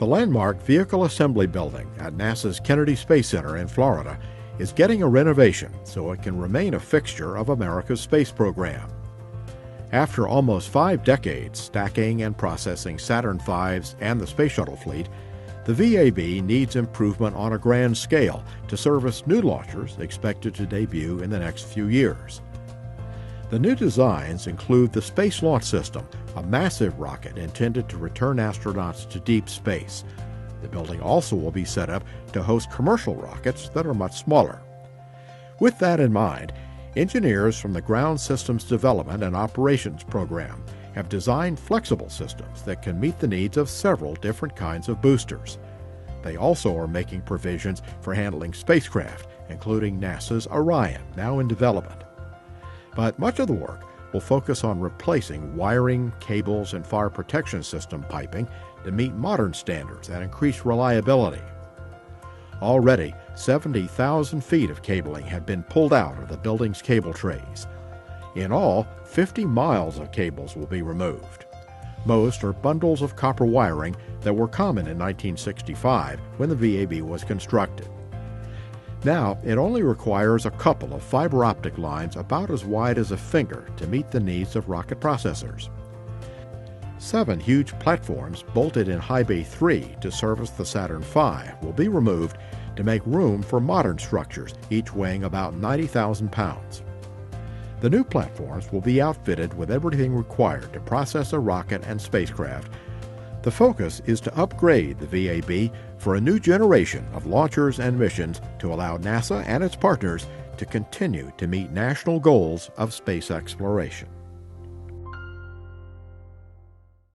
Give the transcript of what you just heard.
The landmark Vehicle Assembly Building at NASA's Kennedy Space Center in Florida is getting a renovation so it can remain a fixture of America's space program. After almost 5 decades stacking and processing Saturn V's and the Space Shuttle fleet, the VAB needs improvement on a grand scale to service new launchers expected to debut in the next few years. The new designs include the Space Launch System, a massive rocket intended to return astronauts to deep space. The building also will be set up to host commercial rockets that are much smaller. With that in mind, engineers from the Ground Systems Development and Operations Program have designed flexible systems that can meet the needs of several different kinds of boosters. They also are making provisions for handling spacecraft, including NASA's Orion, now in development. But much of the work will focus on replacing wiring, cables, and fire protection system piping to meet modern standards and increase reliability. Already, 70,000 feet of cabling have been pulled out of the building's cable trays. In all, 50 miles of cables will be removed. Most are bundles of copper wiring that were common in 1965 when the VAB was constructed. Now, it only requires a couple of fiber optic lines about as wide as a finger to meet the needs of rocket processors. 7 huge platforms bolted in High Bay 3 to service the Saturn V will be removed to make room for modern structures, each weighing about 90,000 pounds. The new platforms will be outfitted with everything required to process a rocket and spacecraft. The focus is to upgrade the VAB for a new generation of launchers and missions to allow NASA and its partners to continue to meet national goals of space exploration.